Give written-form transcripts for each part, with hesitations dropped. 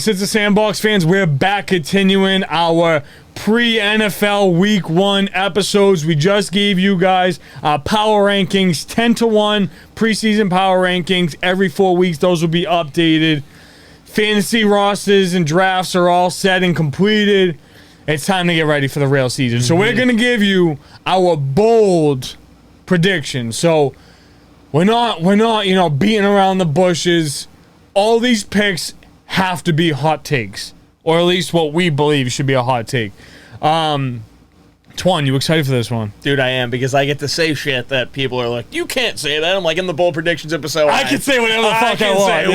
Since the Sandbox fans, we're back continuing our pre-NFL Week 1 episodes. We just gave you guys power rankings, 10-1 preseason power rankings. Every 4 weeks, those will be updated. Fantasy rosters and drafts are all set and completed. It's time to get ready for the real season. So we're going to give you our bold predictions. So we're not, beating around the bushes. All these picks have to be hot takes, or at least what we believe should be a hot take. Twon, you excited for this one? Dude, I am, because I get to say shit that people are like, you can't say that. I'm like, in the bold predictions episode, I can say whatever the fuck I want.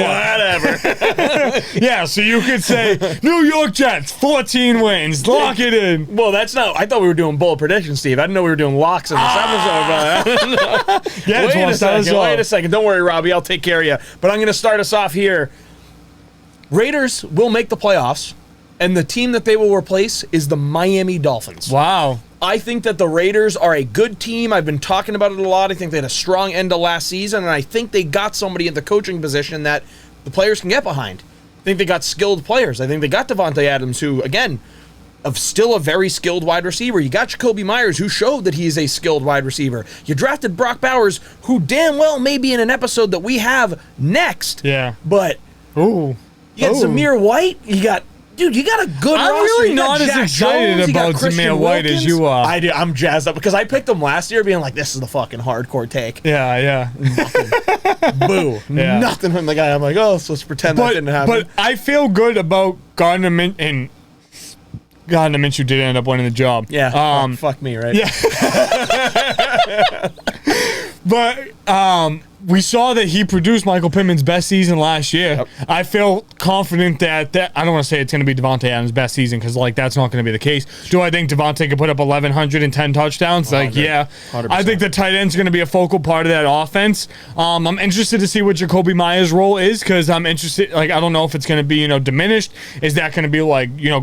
Whatever. Yeah, so you could say, New York Jets, 14 wins. Lock it in. Well, that's not... I thought we were doing bold predictions, Steve. I didn't know we were doing locks in this episode. Yeah, wait a second. Don't worry, Robbie. I'll take care of you. But I'm going to start us off here. Raiders will make the playoffs, and the team that they will replace is the Miami Dolphins. Wow. I think that the Raiders are a good team. I've been talking about it a lot. I think they had a strong end to last season, and I think they got somebody in the coaching position that the players can get behind. I think they got skilled players. I think they got Devontae Adams, who, again, still a very skilled wide receiver. You got Jacoby Myers, who showed that he's a skilled wide receiver. You drafted Brock Bowers, who damn well may be in an episode that we have next. Yeah. But... Ooh. You got Zamir White. You got a good roster. I'm really not as Jack excited Jones, about Zamir White as you are. I do. I'm jazzed up because I picked him last year being like, this is the fucking hardcore take. Yeah. Boo. Yeah. Nothing from the guy. I'm like, oh, so let's pretend that didn't happen. But I feel good about Gardner Minshew, and Gardner Minshew did end up winning the job. Yeah. Fuck me, right? Yeah. But we saw that he produced Michael Pittman's best season last year. Yep. I feel confident that I don't want to say it's going to be Devontae Adams' best season because, that's not going to be the case. Do I think Devontae could put up 1,110 touchdowns? 100, yeah. 100%. I think the tight end's going to be a focal part of that offense. I'm interested to see what Jacoby Myers' role is because I'm interested. I don't know if it's going to be, diminished. Is that going to be,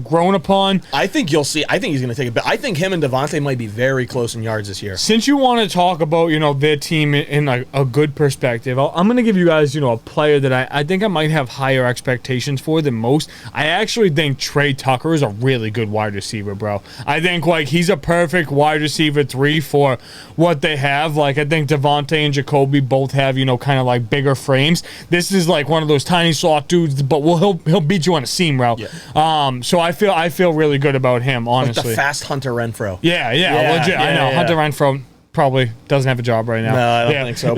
grown upon? I think you'll see. I think he's going to take a bit. I think him and Devontae might be very close in yards this year. Since you want to talk about, their team in a good perspective, I'm going to give you guys, a player that I think I might have higher expectations for than most. I actually think Trey Tucker is a really good wide receiver, bro. I think, he's a perfect wide receiver 3 for what they have. I think Devontae and Jacoby both have, bigger frames. This is, one of those tiny slot dudes, but he'll beat you on a seam route. Yeah. So I feel really good about him, honestly. Like the fast Hunter Renfrow. Yeah, legit. I know. Yeah. Hunter Renfrow probably doesn't have a job right now. No, I don't think so.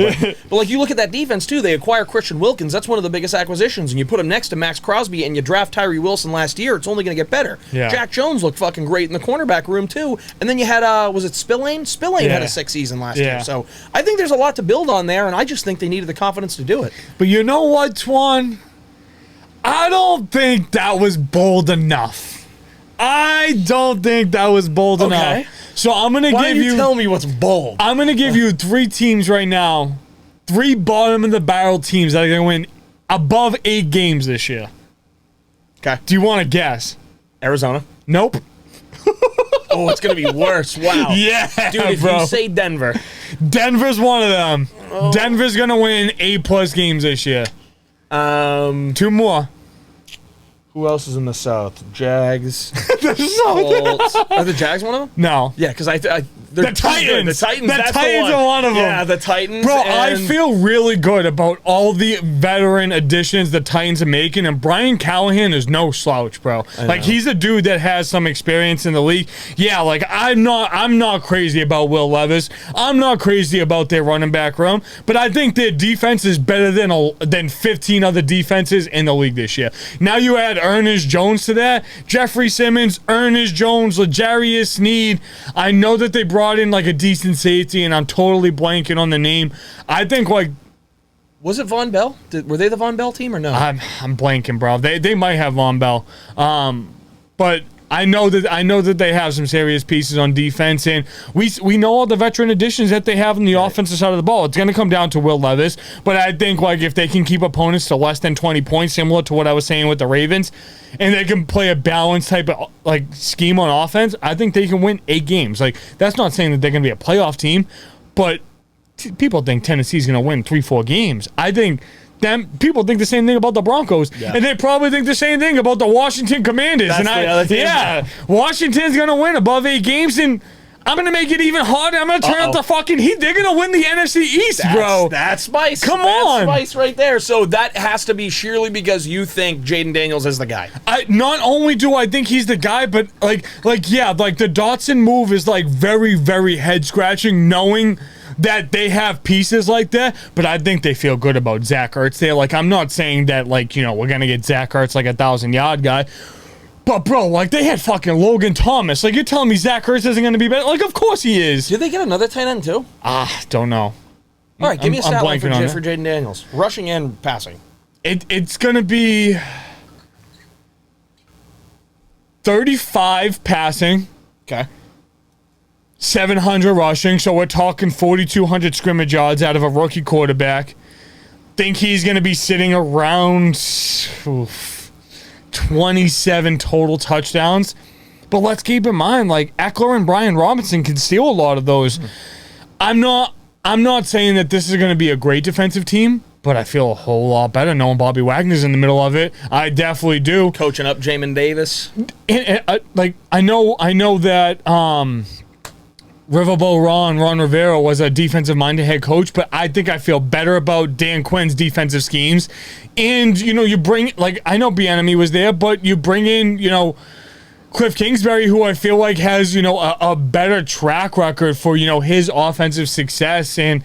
But you look at that defense, too. They acquire Christian Wilkins. That's one of the biggest acquisitions. And you put him next to Max Crosby and you draft Tyree Wilson last year, it's only going to get better. Yeah. Jack Jones looked fucking great in the cornerback room, too. And then you had, was it Spillane? Spillane had a sick season last year. So I think there's a lot to build on there, and I just think they needed the confidence to do it. But you know what, Twon? I don't think that was bold enough. I don't think that was bold enough. So I'm going to give you... tell me what's bold? I'm going to give you 3 teams right now. 3 bottom-of-the-barrel teams that are going to win above 8 games this year. Okay. Do you want to guess? Arizona? Nope. Oh, it's going to be worse. Wow. Yeah, dude, if you say Denver. Denver's one of them. Oh. Denver's going to win 8+ games this year. 2 more. Who else is in the South? Jags. Colts. Are the Jags one of them? No. Yeah, because the Titans. The Titans. The Titans are one of them. Yeah, the Titans. Bro, I feel really good about all the veteran additions the Titans are making, and Brian Callahan is no slouch, bro. He's a dude that has some experience in the league. Yeah, I'm not crazy about Will Levis. I'm not crazy about their running back room, but I think their defense is better than 15 other defenses in the league this year. Now you add Ernest Jones to that. Jeffrey Simmons, Ernest Jones, L'Jarius Sneed. I know that they brought in a decent safety, and I'm totally blanking on the name. I think was it Von Bell? Were they the Von Bell team or no? I'm blanking, bro. They might have Von Bell, but I know that they have some serious pieces on defense, and we know all the veteran additions that they have on the offensive side of the ball. It's going to come down to Will Levis, but I think if they can keep opponents to less than 20 points, similar to what I was saying with the Ravens, and they can play a balanced type of scheme on offense, I think they can win 8 games. That's not saying that they're going to be a playoff team, but people think Tennessee's going to win 3-4 games. I think them. People think the same thing about the Broncos, and they probably think the same thing about the Washington Commanders. That's the other team. Washington's gonna win above 8 games, and I'm gonna make it even harder. I'm gonna turn up the fucking heat. They're gonna win the NFC East, bro. That's spice. Come that's on, spice right there. So that has to be sheerly because you think Jaden Daniels is the guy. Not only do I think he's the guy, but like the Dotson move is like very, very head scratching, knowing that they have pieces like that. But I think they feel good about Zach Ertz. They're like, I'm not saying that like we're gonna get Zach Ertz like 1,000-yard guy. But, bro, like, they had fucking Logan Thomas. Like, you're telling me Zach Ertz isn't going to be better? Like, of course he is. Did they get another tight end, too? Don't know. All right, give me a stat line for on Jaden Daniels. Rushing and passing. It's going to be 35 passing. Okay. 700 rushing. So we're talking 4,200 scrimmage yards out of a rookie quarterback. Think he's going to be sitting around 27 total touchdowns. But let's keep in mind, like, Eckler and Brian Robinson can steal a lot of those. I'm not saying that this is going to be a great defensive team, but I feel a whole lot better knowing Bobby Wagner's in the middle of it. I definitely do. Coaching up Jamin Davis. Like, I know that Riverboat Ron Rivera was a defensive-minded head coach, but I think I feel better about Dan Quinn's defensive schemes. And, you bring, like, I know Bieniemy was there, but you bring in, Cliff Kingsbury, who I feel like has, a better track record for, his offensive success and,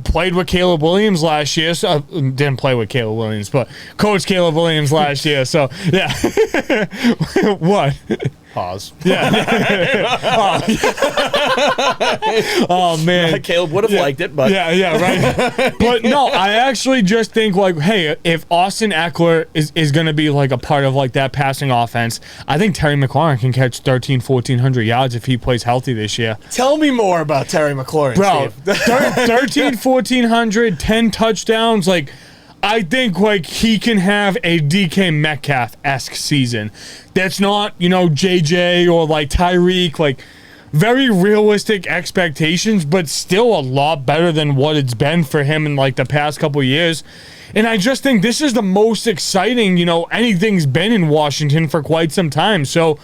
played with Caleb Williams last year. So, didn't play with Caleb Williams, but coached Caleb Williams last year. So, yeah. What? Pause. Yeah. Oh, man. Caleb would have liked it, but. Yeah, right. But no, I actually just think, like, hey, if Austin Eckler is going to be, like, a part of, like, that passing offense, I think Terry McLaurin can catch 1,400 yards if he plays healthy this year. Tell me more about Terry McLaurin, bro. 1,400, 10 touchdowns, like, I think, like, he can have a DK Metcalf-esque season. That's not, JJ or, like, Tyreek, like, very realistic expectations, but still a lot better than what it's been for him in, like, the past couple years. And I just think this is the most exciting, anything's been in Washington for quite some time. So,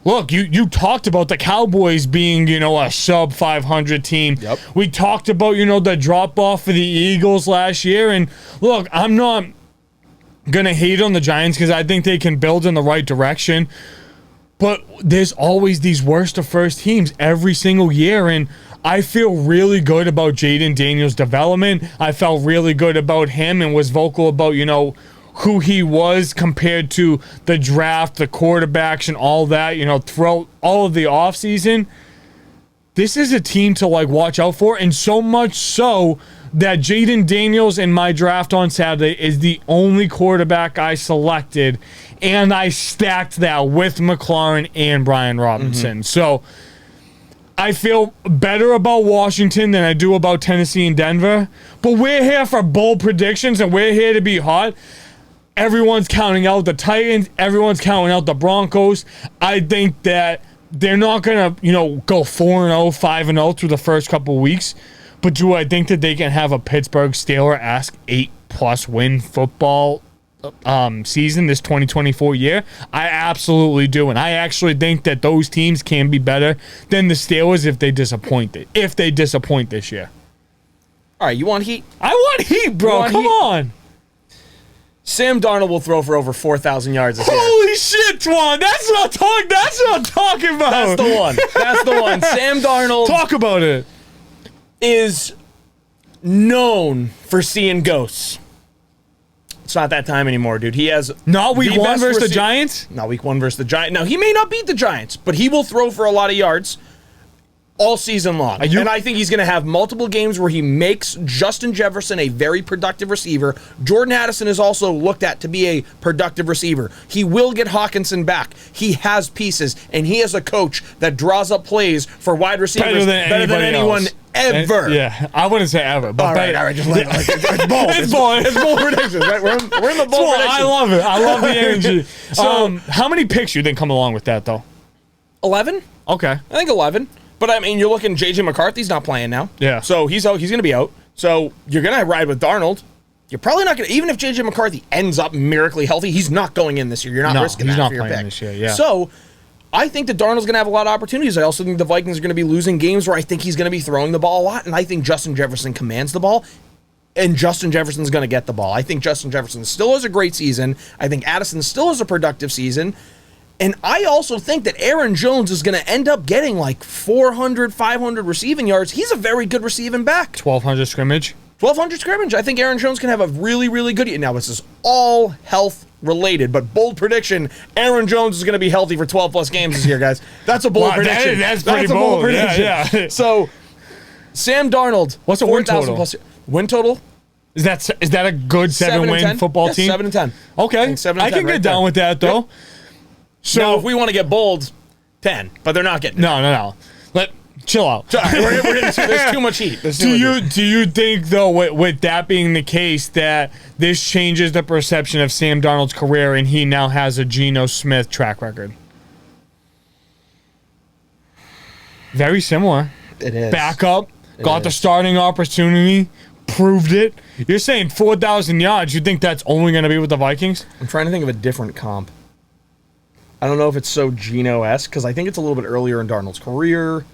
look, you talked about the Cowboys being, a sub-500 team. Yep. We talked about, the drop-off for the Eagles last year. And, look, I'm not going to hate on the Giants because I think they can build in the right direction. But there's always these worst-of-first teams every single year. And I feel really good about Jaden Daniels' development. I felt really good about him and was vocal about, who he was compared to the draft, the quarterbacks, and all that, throughout all of the offseason. This is a team to, like, watch out for, and so much so that Jaden Daniels in my draft on Saturday is the only quarterback I selected, and I stacked that with McLaurin and Brian Robinson. So I feel better about Washington than I do about Tennessee and Denver, but we're here for bold predictions, and we're here to be hot. Everyone's counting out the Titans. Everyone's counting out the Broncos. I think that they're not going to, go 4-0, 5-0 through the first couple of weeks. But do I think that they can have a Pittsburgh Steelers-esque 8+ win football season this 2024 year? I absolutely do. And I actually think that those teams can be better than the Steelers if they disappoint this year. All right, you want heat? I want heat, bro. Come on. Sam Darnold will throw for over 4,000 yards this year. Holy shit, Twon! That's what I'm talking about. That's the one. Sam Darnold. Talk about it. Is known for seeing ghosts. It's not that time anymore, dude. He has not week 1 versus the Giants. Not week 1 versus the Giants. Now he may not beat the Giants, but he will throw for a lot of yards all season long. And I think he's going to have multiple games where he makes Justin Jefferson a very productive receiver. Jordan Addison is also looked at to be a productive receiver. He will get Hawkinson back. He has pieces, and he has a coach that draws up plays for wide receivers better than anyone ever. I wouldn't say ever. But all right, just let it's bold. It's bold predictions, right? We're in the bold predictions. I love it. I love the energy. So, how many picks you think come along with that, though? 11? Okay. I think 11. But, I mean, you're looking, J.J. McCarthy's not playing now. Yeah. So he's out. He's going to be out. So you're going to ride with Darnold. You're probably not going to, even if J.J. McCarthy ends up miraculously healthy, he's not going in this year. You're not risking that for your pick. This year, yeah. So I think that Darnold's going to have a lot of opportunities. I also think the Vikings are going to be losing games where I think he's going to be throwing the ball a lot, and I think Justin Jefferson commands the ball, and Justin Jefferson's going to get the ball. I think Justin Jefferson still has a great season. I think Addison still has a productive season. And I also think that Aaron Jones is going to end up getting like 400, 500 receiving yards. He's a very good receiving back. 1,200 scrimmage. 1,200 scrimmage. I think Aaron Jones can have a really, really good year. Now, this is all health related, but bold prediction, Aaron Jones is going to be healthy for 12 plus games this year, guys. That's a bold prediction. That's pretty bold. Prediction. Yeah. So, Sam Darnold. What's the win total? Plus, win total? Is that a good 7-win football team? 7-10. Okay. 7-10 I can get down with that, though. Yep. So, now, if we want to get bold, 10, but they're not getting it. No. Chill out. There's too much heat. Do you think, though, with that being the case, that this changes the perception of Sam Darnold's career and he now has a Geno Smith track record? Very similar. It is. Back up, got the starting opportunity, proved it. You're saying 4,000 yards. You think that's only going to be with the Vikings? I'm trying to think of a different comp. I don't know if it's so Geno-esque, because I think it's a little bit earlier in Darnold's career.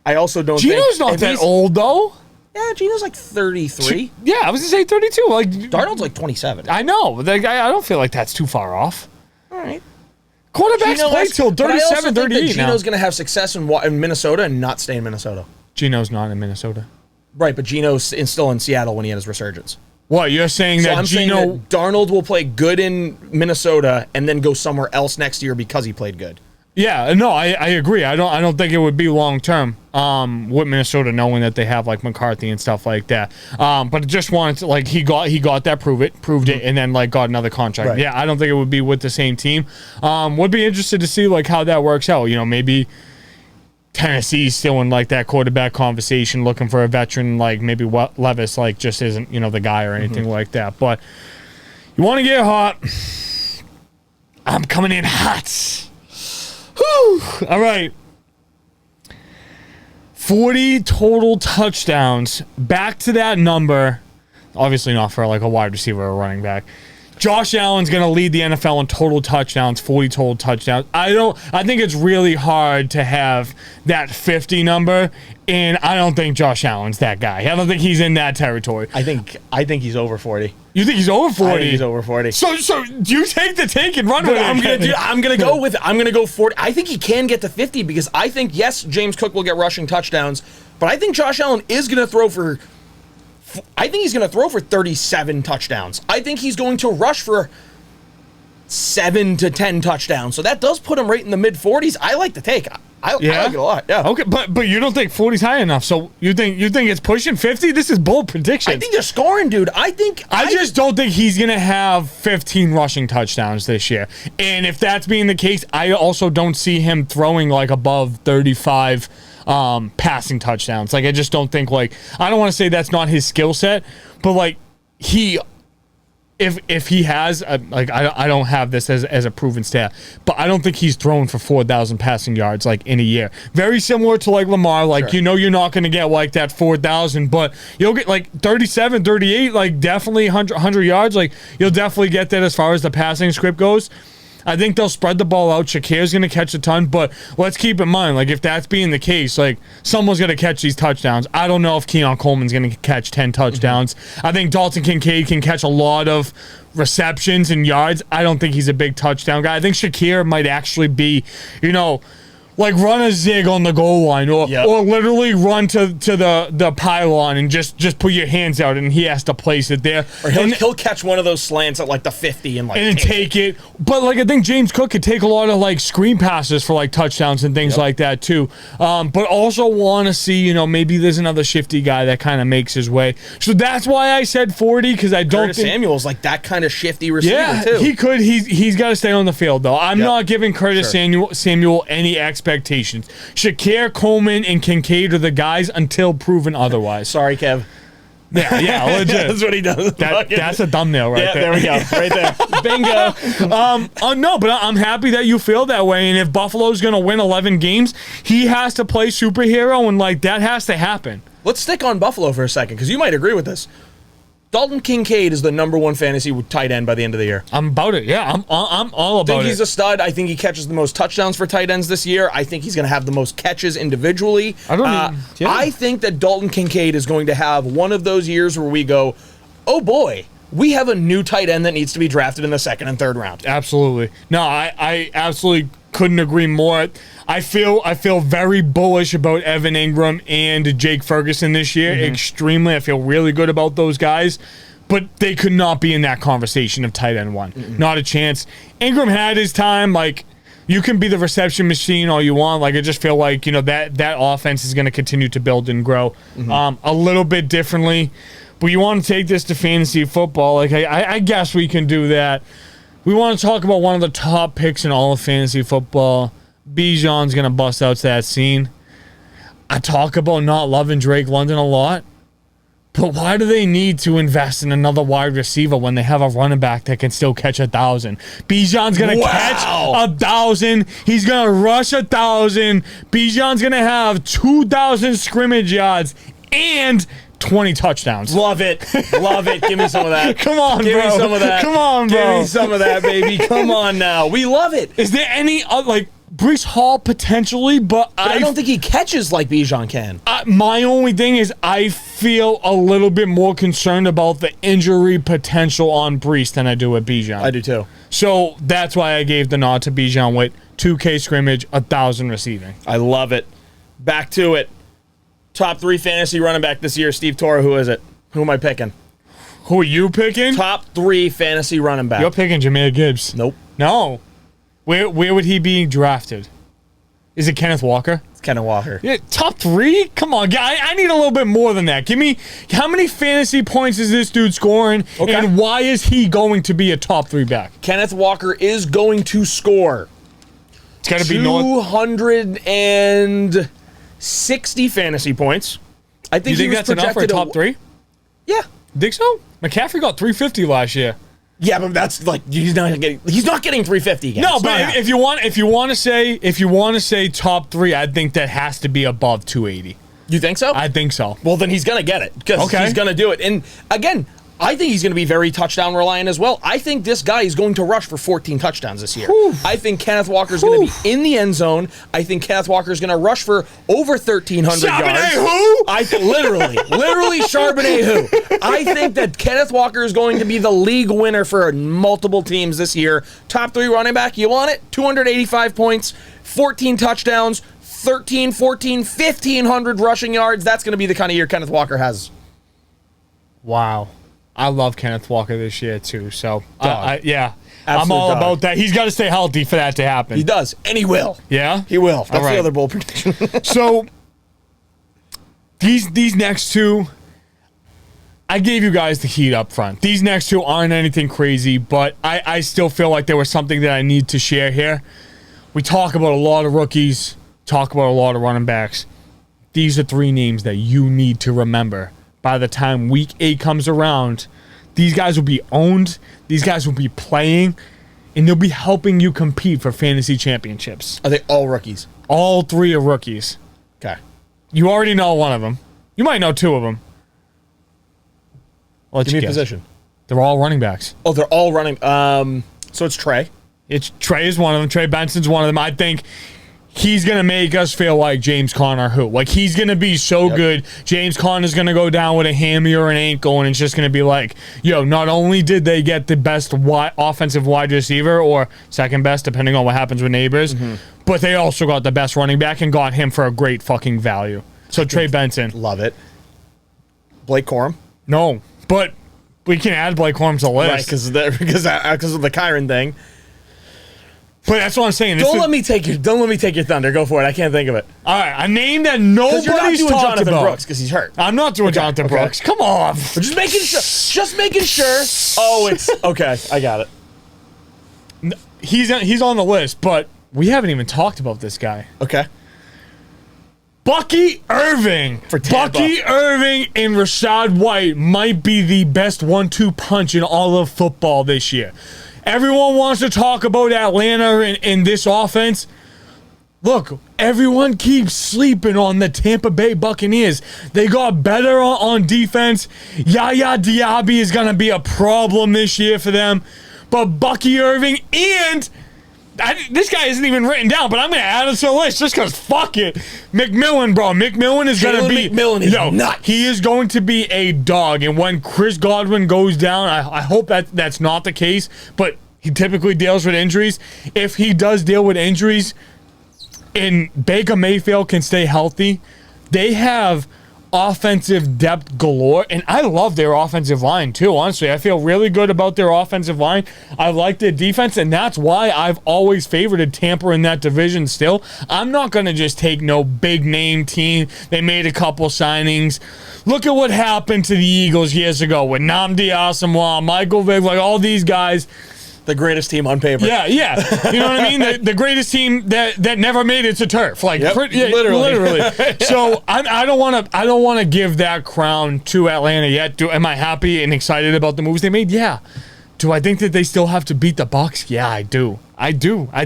I also don't think... Geno's not that old, though. Yeah, Geno's like 33. Yeah, I was going to say 32. Like Darnold's like 27. I know. I don't feel like that's too far off. All right. Quarterbacks play till 37, 38 now. Geno's going to have success in Minnesota and not stay in Minnesota. Geno's not in Minnesota. Right, but Geno's still in Seattle when he had his resurgence. What, you're saying that saying that Darnold will play good in Minnesota and then go somewhere else next year because he played good. Yeah, no, I agree. I don't think it would be long term with Minnesota, knowing that they have like McCarthy and stuff like that. But just wanted to, like, he got that, proved it, and then like got another contract. Right. Yeah, I don't think it would be with the same team. Would be interested to see like how that works out. You know, maybe Tennessee's still in like that quarterback conversation, looking for a veteran, like maybe Levis like just isn't, you know, the guy or anything like that. But you want to get hot? I'm coming in hot. Whew. All right. 40 total touchdowns. Back to that number. Obviously not for like a wide receiver or running back. Josh Allen's going to lead the NFL in total touchdowns, 40 total touchdowns. I think it's really hard to have that 50 number, and I don't think Josh Allen's that guy. I don't think he's in that territory. I think he's over 40. You think he's over 40? I think he's over 40. So you take the take and run with it. I'm gonna go with it. I'm gonna go 40. I think he can get to 50 because I think, yes, James Cook will get rushing touchdowns, but I think Josh Allen is gonna throw for 37 touchdowns. I think he's going to rush for 7 to 10 touchdowns. So that does put him right in the mid 40s. I like the take. I like it a lot. Yeah. Okay, but you don't think 40's high enough. So you think it's pushing 50? This is bold prediction. I think they're scoring, dude. I just don't think he's going to have 15 rushing touchdowns this year. And if that's being the case, I also don't see him throwing like above 35 passing touchdowns. Like, I just don't think, like, I don't want to say that's not his skill set, but like if he has I don't have this as a proven stat, but I don't think he's thrown for 4,000 passing yards like in a year. Very similar to like Lamar, like, sure. You know, you're not going to get like that 4,000, but you'll get like 37, 38, like definitely 100 yards. Like, you'll definitely get that as far as the passing script goes. I think they'll spread the ball out. Shakir's going to catch a ton, but let's keep in mind, like, if that's being the case, like, someone's going to catch these touchdowns. I don't know if Keon Coleman's going to catch 10 touchdowns. I think Dalton Kincaid can catch a lot of receptions and yards. I don't think he's a big touchdown guy. I think Shakir might actually be, you know, like, run a zig on the goal line or literally run to the pylon and just put your hands out and he has to place it there. Or he'll catch one of those slants at like the 50 and like take it. But like, I think James Cook could take a lot of like screen passes for like touchdowns and things like that too. But also want to see, you know, maybe there's another shifty guy that kind of makes his way. So that's why I said 40, because I don't think Samuel's like that kind of shifty receiver too. He could. He's got to stay on the field though. I'm not giving Curtis Samuel any expectations. Shakir, Coleman, and Kincaid are the guys until proven otherwise. Sorry, Kev. Yeah, legit. That's what he does. That's a thumbnail right there. There we go. Right there. Bingo. No, but I'm happy that you feel that way. And if Buffalo's going to win 11 games, he has to play superhero, and like that has to happen. Let's stick on Buffalo for a second, because you might agree with this. Dalton Kincaid is the #1 fantasy tight end by the end of the year. I'm about it. Yeah, I'm all I about think it. he's a stud. I think he catches the most touchdowns for tight ends this year. I think he's going to have the most catches individually. I think that Dalton Kincaid is going to have one of those years where we go, oh boy, we have a new tight end that needs to be drafted in the 2nd and 3rd round. Absolutely. No, I absolutely couldn't agree more. I feel very bullish about Evan Ingram and Jake Ferguson this year. Extremely. I feel really good about those guys. But they could not be in that conversation of tight end 1. Not a chance. Ingram had his time. Like, you can be the reception machine all you want. Like, I just feel like, that offense is going to continue to build and grow a little bit differently. But you want to take this to fantasy football. Like, I guess we can do that. We want to talk about one of the top picks in all of fantasy football. Bijan's going to bust out to that scene. I talk about not loving Drake London a lot. But why do they need to invest in another wide receiver when they have a running back that can still catch 1,000? Bijan's going to catch 1,000. He's going to rush 1,000. Bijan's going to have 2,000 scrimmage yards and 20 touchdowns. Love it. Love it. Give me some of that. Come on, Give bro. me some of that. Come on, bro. Give me some of that, baby. Come on now. We love it. Is there any, Brees Hall potentially, but I don't think he catches like Bijan can. My only thing is I feel a little bit more concerned about the injury potential on Brees than I do with Bijan. I do too. So that's why I gave the nod to Bijan with 2K scrimmage, 1,000 receiving. I love it. Back to it. Top 3 fantasy running back this year. Steve Torra, who is it? Who am I picking? Who are you picking? Top 3 fantasy running back. You're picking Jahmyr Gibbs. Nope. No. Where would he be drafted? Is it Kenneth Walker? It's Kenneth Walker. Yeah, top 3? Come on, guy. I need a little bit more than that. Give me, how many fantasy points is this dude scoring? Okay. And why is he going to be a top 3 back? Kenneth Walker is going to score. It's got to be 260 fantasy points. I think you think that's enough for a top 3? Yeah. Think so? McCaffrey got 350 last year. Yeah, but that's like he's not getting 350 again. No, but if you want to say top 3, I think that has to be above 280. You think so? I think so. Well, then he's gonna get it because he's gonna do it. And again, I think he's going to be very touchdown reliant as well. I think this guy is going to rush for 14 touchdowns this year. Whew. I think Kenneth Walker is going to be in the end zone. I think Kenneth Walker is going to rush for over 1,300 yards. Who? Literally Charbonnet who? I think that Kenneth Walker is going to be the league winner for multiple teams this year. Top 3 running back, you want it? 285 points, 14 touchdowns, 13, 14, 1,500 rushing yards. That's going to be the kind of year Kenneth Walker has. Wow. I love Kenneth Walker this year, too. So, Absolute I'm all dog. about that. He's got to stay healthy for that to happen. He does, and he will. Yeah? He will. That's right. the other bold prediction. So, these next 2, I gave you guys the heat up front. These next 2 aren't anything crazy, but I still feel like there was something that I need to share here. We talk about a lot of rookies, talk about a lot of running backs. These are 3 names that you need to remember. By the time week 8 comes around, these guys will be owned, these guys will be playing, and they'll be helping you compete for fantasy championships. Are they all rookies? All 3 are rookies. Okay. You already know one of them. You might know 2 of them. Give me a position. They're all running backs. Oh, they're all running. So it's Trey. Trey is one of them. Trey Benson's one of them. I think he's going to make us feel like James Conner who. Like, he's going to be so good. James Conner's going to go down with a hammy or an ankle, and it's just going to be like, yo, not only did they get the best offensive wide receiver, or second best, depending on what happens with Neighbors, but they also got the best running back and got him for a great fucking value. So, Trey Benson. Love it. Blake Corum? No, but we can add Blake Corum to the list. Right, because of the Kyron thing. But that's what I'm saying. Don't let me take your thunder. Go for it. I can't think of it. All right, a name that nobody's you're not doing talked Jonathan about. Brooks because he's hurt. I'm not doing Jonathan Brooks. Come on. Just making sure. Just making sure. Oh, it's okay. I got it. He's on the list, but we haven't even talked about this guy. Okay. Bucky Irving. For Tampa. Bucky Irving and Rachaad White might be the best 1-2 punch in all of football this year. Everyone wants to talk about Atlanta and this offense. look, everyone keeps sleeping on the Tampa Bay Buccaneers. They got better on defense. Yaya Diaby is going to be a problem this year for them. But Bucky Irving and... this guy isn't even written down, but I'm going to add it to the list just because fuck it. McMillan, bro. McMillan is going to be... McMillan is nuts. He is going to be a dog. And when Chris Godwin goes down, I hope that's not the case, but he typically deals with injuries. If he does deal with injuries and Baker Mayfield can stay healthy, they have offensive depth galore, and I love their offensive line too. Honestly, I feel really good about their offensive line. I like their defense, and that's why I've always favorited Tampa in that division still. I'm not going to just take no big name team. They made a couple signings. Look at what happened to the Eagles years ago with Nnamdi Asomugha, Michael Vick, like all these guys. The greatest team on paper. Yeah. You know what I mean? The greatest team that never made it to turf. Like literally. So I don't want to give that crown to Atlanta yet. Am I happy and excited about the moves they made? Yeah. Do I think that they still have to beat the Bucs? Yeah, I do. I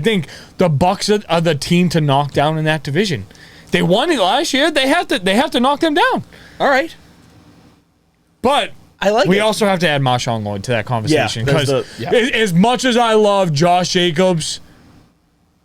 think the Bucs are the team to knock down in that division. They won it last year. They have to knock them down. All right. But we also have to add Marshawn Lloyd to that conversation because as much as I love Josh Jacobs,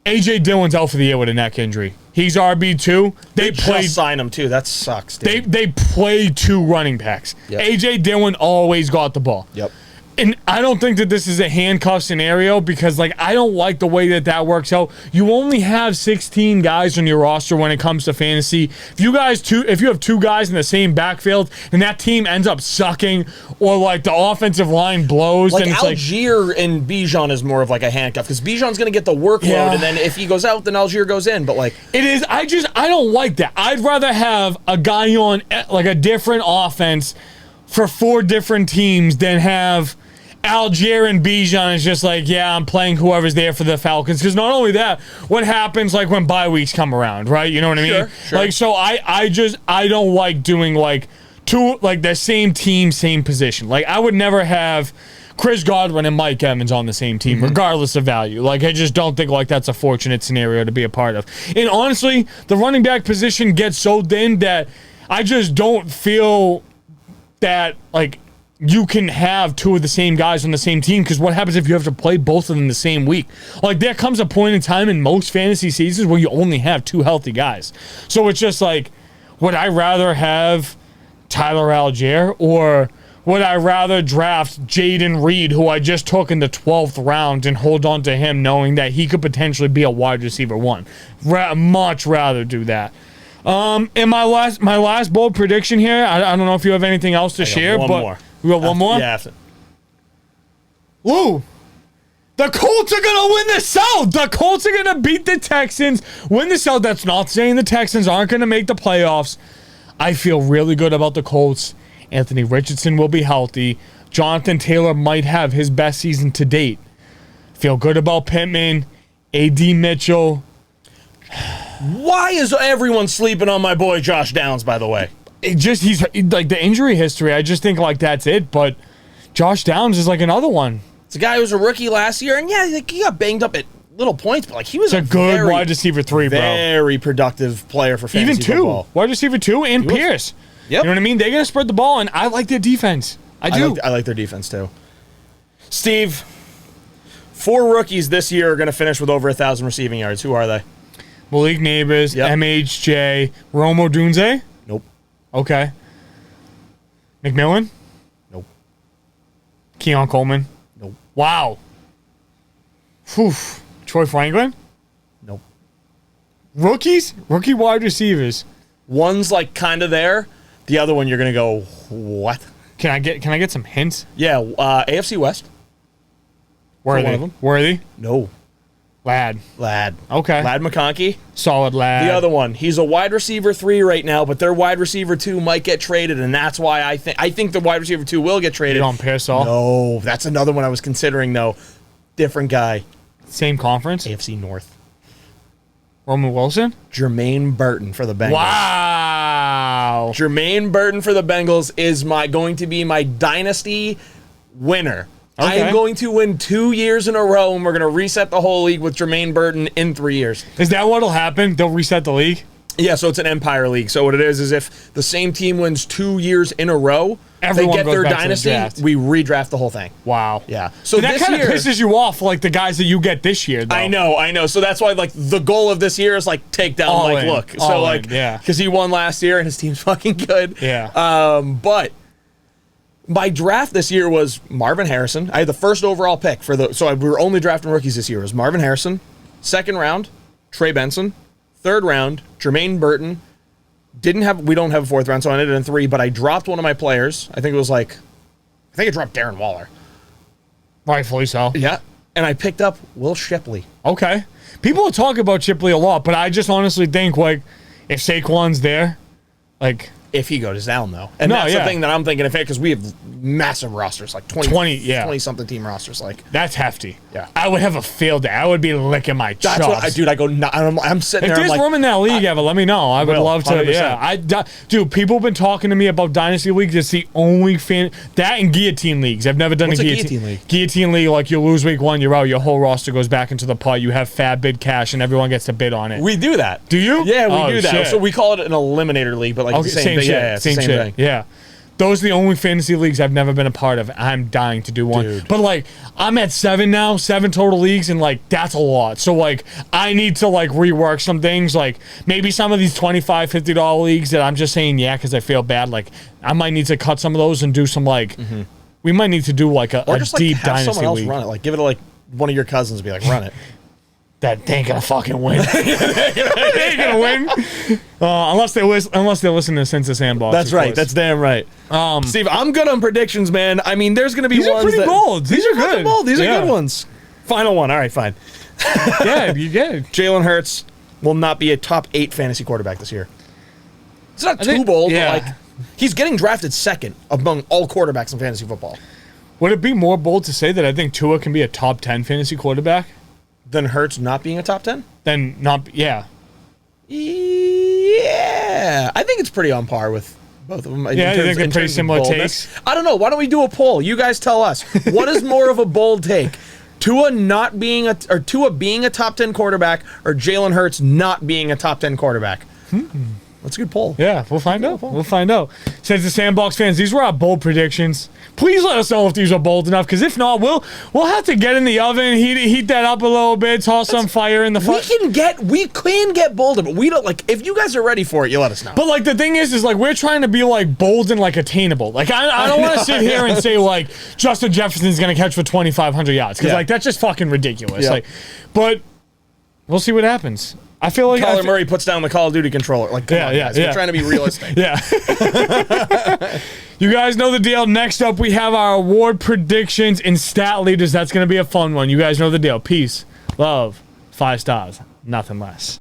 A.J. Dillon's out for the year with a neck injury. He's RB2. They just sign him too. That sucks, dude. They play 2 running backs. Yep. A.J. Dillon always got the ball. Yep. And I don't think that this is a handcuff scenario because, like, I don't like the way that works out. You only have 16 guys on your roster when it comes to fantasy. If you have 2 guys in the same backfield and that team ends up sucking or, like, the offensive line blows, like then it's Algier and Bijan is more of like a handcuff because Bijan's going to get the workload and then if he goes out, then Algier goes in. But, like... It is... I don't like that. I'd rather have a guy on, like, a different offense for 4 different teams than have... Algier and Bijan is just like, yeah, I'm playing whoever's there for the Falcons. Because not only that, what happens like when bye weeks come around, right? You know what I mean? Sure. Like, so I don't like doing like 2, like the same team, same position. Like, I would never have Chris Godwin and Mike Evans on the same team, regardless of value. Like, I just don't think like that's a fortunate scenario to be a part of. And honestly, the running back position gets so thin that I just don't feel that like you can have 2 of the same guys on the same team because what happens if you have to play both of them the same week? Like, there comes a point in time in most fantasy seasons where you only have 2 healthy guys. So it's just like, would I rather have Tyler Algier or would I rather draft Jaden Reed, who I just took in the 12th round, and hold on to him knowing that he could potentially be a wide receiver 1? Much rather do that. And my last bold prediction here, I don't know if you have anything else to share, but... More. We got one more? Yeah. Woo! The Colts are going to win the South. The Colts are going to beat the Texans, win the South. That's not saying the Texans aren't going to make the playoffs. I feel really good about the Colts. Anthony Richardson will be healthy. Jonathan Taylor might have his best season to date. Feel good about Pittman, A.D. Mitchell. Why is everyone sleeping on my boy Josh Downs, by the way? He's like the injury history. I just think like that's it. But Josh Downs is like another one. It's a guy who was a rookie last year, and like he got banged up at little points, but like he was a good wide receiver 3, bro. Very productive player for fantasy football. Even 2, wide receiver 2, and Pierce. Yep. You know what I mean? They're gonna spread the ball, and I like their defense. I do. I like their defense too. Steve, 4 rookies this year are gonna finish with over 1,000 receiving yards. Who are they? Malik Neighbors, MHJ, Rome Odunze. Nope. Okay. McMillan? Nope. Keon Coleman? Nope. Wow. Whew. Troy Franklin? Nope. Rookies? Rookie wide receivers. One's like kind of there. The other one you're gonna go, what? Can I get some hints? Yeah, AFC West. Worthy? No. Lad. Okay. Lad McConkey. Solid lad. The other one, he's a wide receiver 3 right now, but their wide receiver 2 might get traded, and that's why I think the wide receiver 2 will get traded. On Pearsall? No, that's another one I was considering though. Different guy. Same conference? AFC North. Roman Wilson? Jermaine Burton for the Bengals. Wow. Jermaine Burton for the Bengals is going to be my dynasty winner. I am going to win 2 years in a row, and we're going to reset the whole league with Jermaine Burton in 3 years. Is that what'll happen? They'll reset the league? Yeah, so it's an Empire League. So what it is if the same team wins 2 years in a row, everyone they get goes their back to the dynasty, draft. we redraft the whole thing. Wow. Yeah. So that kind of pisses you off, like the guys that you get this year, though. I know. So that's why, like, the goal of this year is, like, take down, All like, in. look. All So, in, like, yeah. because he won last year and his team's fucking good. Yeah. But my draft this year was Marvin Harrison. I had the first overall pick we were only drafting rookies this year. It was Marvin Harrison. Second round, Trey Benson. Third round, Jermaine Burton. We don't have a fourth round, so I ended in 3, but I dropped one of my players. I think I dropped Darren Waller. Rightfully so. Yeah. And I picked up Will Shipley. Okay. People talk about Shipley a lot, but I just honestly think, like, if Saquon's there, like... If he goes down, though. And that's the thing that I'm thinking of it, because we have massive rosters, like 20-something team rosters. Like that's hefty. Yeah. I would have a field day. I would be licking my chops. That's what I go, I'm sitting if there, there's room in that league, Evan, let me know. I would love to. 100%. Yeah. Dude, people have been talking to me about Dynasty Leagues. It's the only that and Guillotine Leagues. I've never done What's a Guillotine League? Guillotine League, like you lose week 1, you're out. Your whole roster goes back into the pot. You have fab bid cash, and everyone gets to bid on it. We do that. Do you? Yeah, we do that. Shit. So we call it an eliminator league, but like the same thing. Shit. Yeah, it's the same shit. thing. Yeah. Those are the only fantasy leagues I've never been a part of. I'm dying to do one. Dude. But, like, I'm at 7 now, 7 total leagues, and, like, that's a lot. So, like, I need to, like, rework some things. Like, maybe some of these $25, $50 leagues that I'm just saying, yeah, because I feel bad. Like, I might need to cut some of those and do some, like, we might need to do, like, a Or just, like, deep have Dynasty someone else league. run it. Like, give it to, like, one of your cousins and be like, run it. That they ain't gonna fucking win. They ain't gonna win. Unless they listen to Sense of Sandbox. That's right. That's damn right. Steve, I'm good on predictions, man. I mean, there's gonna be these ones are pretty bold. These are good. Bold. These are good ones. Final one. All right, fine. Yeah, you get it. Jalen Hurts will not be a top 8 fantasy quarterback this year. It's not too bold, but like he's getting drafted second among all quarterbacks in fantasy football. Would it be more bold to say that I think Tua can be a top 10 fantasy quarterback? Than Hurts not being a top 10? Then not, yeah. Yeah. I think it's pretty on par with both of them. Yeah, you think they're pretty similar takes? I don't know. Why don't we do a poll? You guys tell us. What is more of a bold take? Tua being a top 10 quarterback or Jalen Hurts not being a top 10 quarterback? That's a good poll. Yeah, we'll find out. We'll find out. Says the Sandbox fans, these were our bold predictions. Please let us know if these are bold enough, because if not, we'll have to get in the oven, heat that up a little bit, toss some fire in the fire. We can get bolder, but we don't, like, if you guys are ready for it, you let us know. But, like, the thing is like, we're trying to be, like, bold and, like, attainable. Like, I don't want to sit here and say, like, Justin Jefferson's going to catch for 2,500 yards, because, like, that's just fucking ridiculous. Yeah. Like, but we'll see what happens. I feel like Kyler Murray puts down the Call of Duty controller. Like, come on, guys. We're trying to be realistic. Yeah. You guys know the deal. Next up, we have our award predictions and stat leaders. That's going to be a fun one. You guys know the deal. Peace, love, 5 stars, nothing less.